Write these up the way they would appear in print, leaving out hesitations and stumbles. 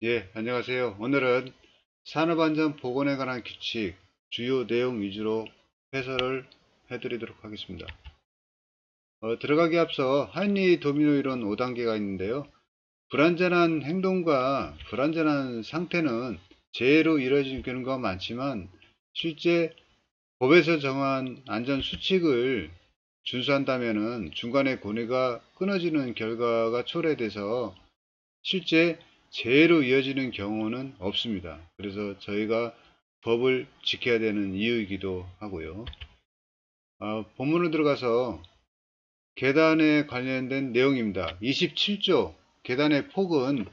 예, 안녕하세요. 오늘은 산업안전보건에 관한 규칙, 주요 내용 위주로 해설을 해드리도록 하겠습니다. 들어가기 앞서 한리 도미노 이론 5단계가 있는데요. 불안전한 행동과 불안전한 상태는 재해로 이뤄지는 경우가 많지만 실제 법에서 정한 안전수칙을 준수한다면 중간에 고뇌가 끊어지는 결과가 초래돼서 실제 재해로 이어지는 경우는 없습니다. 그래서 저희가 법을 지켜야 되는 이유이기도 하고요. 본문으로 들어가서 계단에 관련된 내용입니다. 27조 계단의 폭은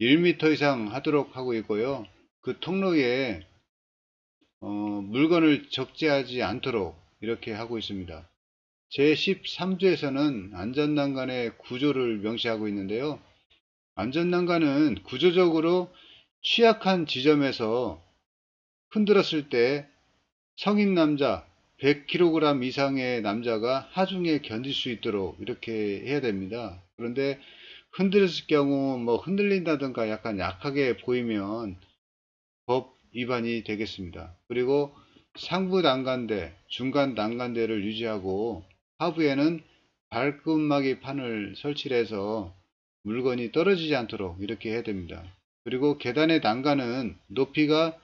1m 이상 하도록 하고 있고요. 그 통로에 물건을 적재하지 않도록 이렇게 하고 있습니다. 제13조에서는 안전난간의 구조를 명시하고 있는데요. 안전난간은 구조적으로 취약한 지점에서 흔들었을 때 성인 남자 100kg 이상의 남자가 하중에 견딜 수 있도록 이렇게 해야 됩니다. 그런데 흔들었을 경우 흔들린다든가 약간 약하게 보이면 법 위반이 되겠습니다. 그리고 상부 난간대, 중간 난간대를 유지하고 하부에는 발끝막이 판을 설치해서 물건이 떨어지지 않도록 이렇게 해야 됩니다. 그리고 계단의 난간은 높이가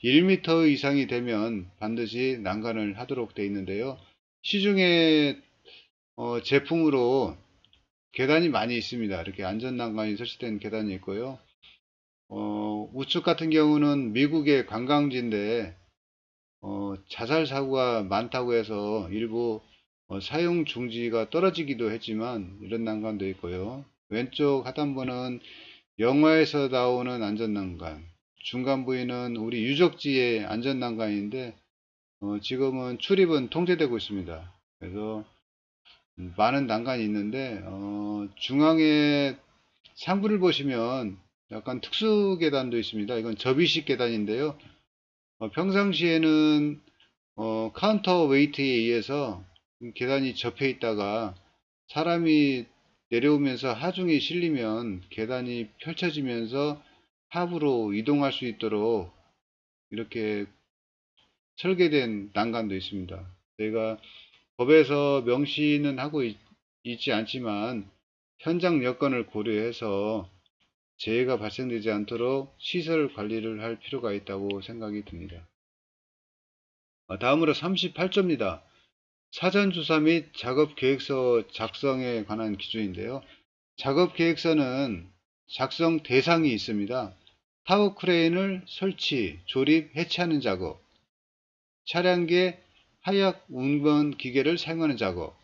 1m 이상이 되면 반드시 난간을 하도록 되어 있는데요. 시중에 제품으로 계단이 많이 있습니다. 이렇게 안전난간이 설치된 계단이 있고요. 우측 같은 경우는 미국의 관광지인데 자살 사고가 많다고 해서 일부 사용 중지가 떨어지기도 했지만 이런 난간도 있고요. 왼쪽 하단부는 영화에서 나오는 안전난간, 중간 부위는 우리 유적지의 안전난간인데 지금은 출입은 통제되고 있습니다. 그래서 많은 난간이 있는데 중앙에 상부를 보시면 약간 특수 계단도 있습니다. 이건 접이식 계단인데요. 평상시에는 카운터 웨이트에 의해서 계단이 접혀 있다가 사람이 내려오면서 하중이 실리면 계단이 펼쳐지면서 하부로 이동할 수 있도록 이렇게 설계된 난간도 있습니다. 저희가 법에서 명시는 하고 있지 않지만 현장 여건을 고려해서 재해가 발생되지 않도록 시설 관리를 할 필요가 있다고 생각이 듭니다. 다음으로 38조입니다. 사전조사 및 작업계획서 작성에 관한 기준인데요. 작업계획서는 작성 대상이 있습니다. 타워크레인을 설치, 조립, 해체하는 작업, 차량계 하약 운반 기계를 사용하는 작업,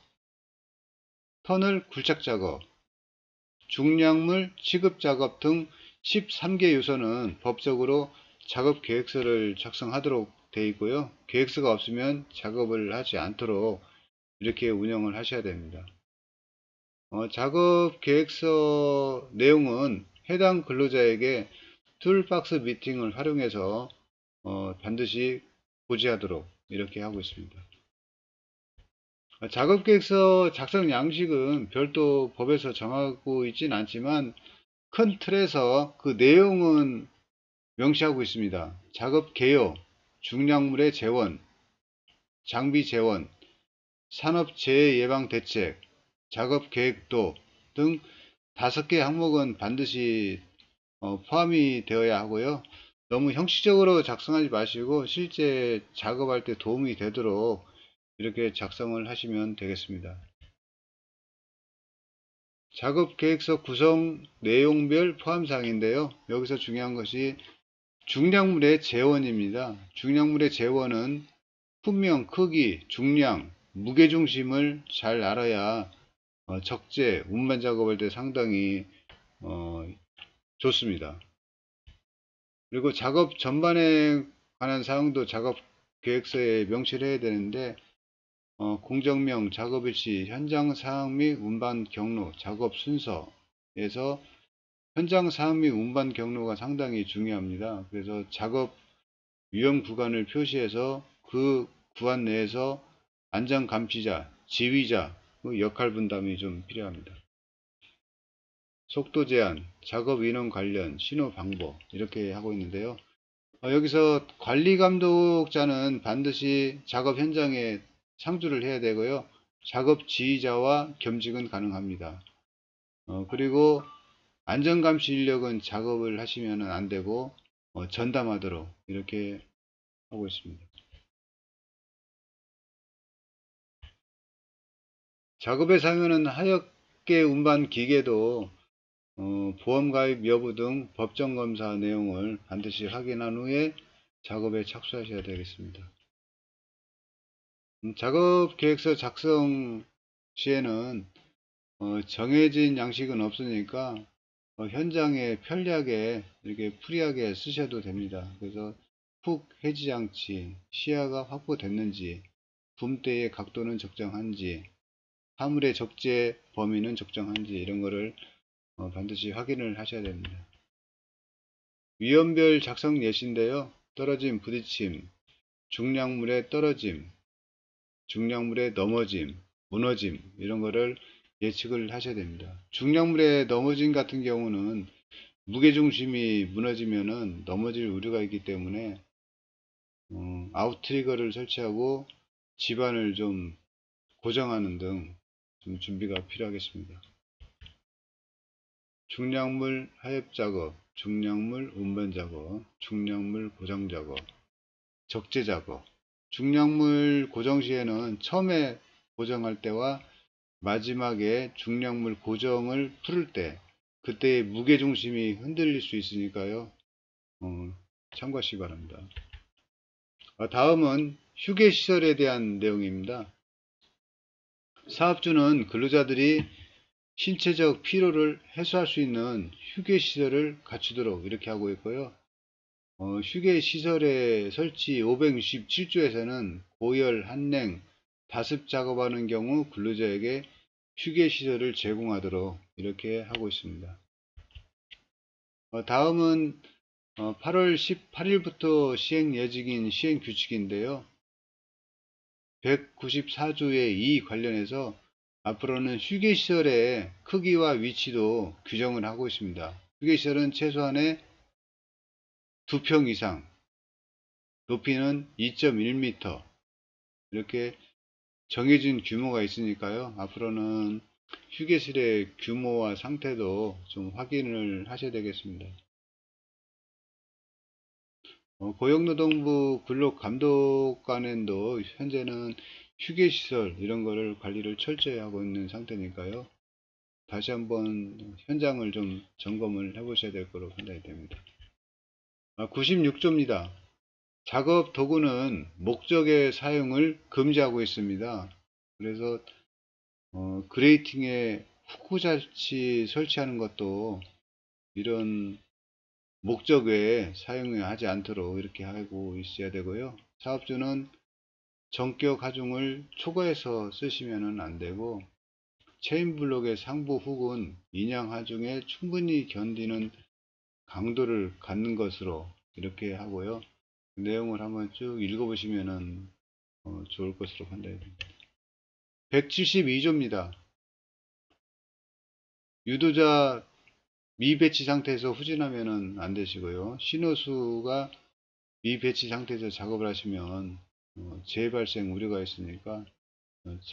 터널 굴착 작업, 중량물 취급 작업 등 13개 요소는 법적으로 작업 계획서를 작성하도록 되어 있고요. 계획서가 없으면 작업을 하지 않도록 이렇게 운영을 하셔야 됩니다. 작업 계획서 내용은 해당 근로자에게 툴박스 미팅을 활용해서 반드시 고지하도록 이렇게 하고 있습니다. 작업계획서 작성 양식은 별도 법에서 정하고 있진 않지만 큰 틀에서 그 내용은 명시하고 있습니다. 작업 개요, 중량물의 재원, 장비 재원, 산업 재해 예방 대책, 작업 계획도 등 5개 항목은 반드시 포함이 되어야 하고요. 너무 형식적으로 작성하지 마시고 실제 작업할 때 도움이 되도록 이렇게 작성을 하시면 되겠습니다. 작업 계획서 구성 내용별 포함사항인데요. 여기서 중요한 것이 중량물의 재원입니다. 중량물의 재원은 품명, 크기, 중량, 무게중심을 잘 알아야 적재, 운반 작업할 때 상당히 좋습니다. 그리고 작업 전반에 관한 사항도 작업 계획서에 명시를 해야 되는데 공정명, 작업일시, 현장 사항 및 운반 경로, 작업 순서에서 현장 사항 및 운반 경로가 상당히 중요합니다. 그래서 작업 위험 구간을 표시해서 그 구간 내에서 안전 감시자, 지휘자 그 역할 분담이 좀 필요합니다. 속도 제한, 작업 인원 관련, 신호 방법 이렇게 하고 있는데요. 여기서 관리 감독자는 반드시 작업 현장에 상주를 해야 되고요. 작업 지휘자와 겸직은 가능합니다. 그리고 안전감시 인력은 작업을 하시면 안 되고 전담하도록 이렇게 하고 있습니다. 작업에 사용하는 하역계 운반 기계도 보험가입 여부 등 법정검사 내용을 반드시 확인한 후에 작업에 착수하셔야 되겠습니다. 작업 계획서 작성 시에는 정해진 양식은 없으니까 현장에 편리하게 이렇게 프리하게 쓰셔도 됩니다. 그래서 훅 해지 장치, 시야가 확보됐는지, 붐대의 각도는 적정한지, 화물의 적재 범위는 적정한지 이런 거를 반드시 확인을 하셔야 됩니다. 위험별 작성 예시인데요. 떨어짐, 부딪힘, 중량물의 떨어짐, 중량물의 넘어짐, 무너짐 이런 거를 예측을 하셔야 됩니다. 중량물의 넘어짐 같은 경우는 무게중심이 무너지면은 넘어질 우려가 있기 때문에 아웃트리거를 설치하고 지반을 좀 고정하는 등 좀 준비가 필요하겠습니다. 중량물 하엽 작업, 중량물 운반 작업, 중량물 고정 작업, 적재 작업. 중량물 고정 시에는 처음에 고정할 때와 마지막에 중량물 고정을 풀을 때 그때의 무게중심이 흔들릴 수 있으니까요. 참고하시기 바랍니다. 다음은 휴게시설에 대한 내용입니다. 사업주는 근로자들이 신체적 피로를 해소할 수 있는 휴게시설을 갖추도록 이렇게 하고 있고요. 휴게시설의 설치 567조에서는 고열, 한냉, 다습 작업하는 경우 근로자에게 휴게시설을 제공하도록 이렇게 하고 있습니다. 다음은 8월 18일부터 시행 예정인 시행 규칙인데요. 194조의 이 관련해서 앞으로는 휴게시설의 크기와 위치도 규정을 하고 있습니다. 휴게시설은 최소한의 2평 이상, 높이는 2.1m 이렇게 정해진 규모가 있으니까요. 앞으로는 휴게실의 규모와 상태도 좀 확인을 하셔야 되겠습니다. 고용노동부 근로감독관에도 현재는 휴게시설 이런 거를 관리를 철저히 하고 있는 상태니까요. 다시 한번 현장을 좀 점검을 해 보셔야 될 거로 판단이 됩니다. 96조입니다. 작업 도구는 목적의 사용을 금지하고 있습니다. 그래서 그레이팅에 후크자치 설치하는 것도 이런 목적 외에 사용하지 않도록 이렇게 하고 있어야 되고요. 사업주는 전격 하중을 초과해서 쓰시면 안 되고 체인블록의 상부 훅은 인양 하중에 충분히 견디는 강도를 갖는 것으로 이렇게 하고요. 내용을 한번 쭉 읽어보시면 좋을 것으로 판단이 됩니다. 172조입니다. 유도자 미배치 상태에서 후진하면 안 되시고요. 신호수가 미배치 상태에서 작업을 하시면 재발생 우려가 있으니까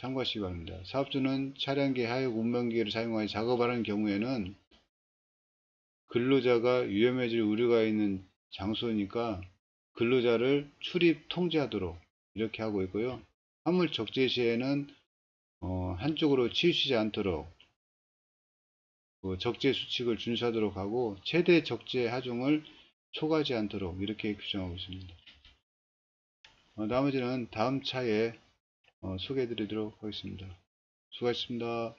참고하시기 바랍니다. 사업주는 차량계 하역 운반기계를 사용하여 작업하는 경우에는 근로자가 위험해질 우려가 있는 장소니까 근로자를 출입 통제하도록 이렇게 하고 있고요. 화물 적재 시에는 한쪽으로 치우치지 않도록 적재 수칙을 준수하도록 하고 최대 적재 하중을 초과하지 않도록 이렇게 규정하고 있습니다. 나머지는 다음 차에 소개해 드리도록 하겠습니다. 수고하셨습니다.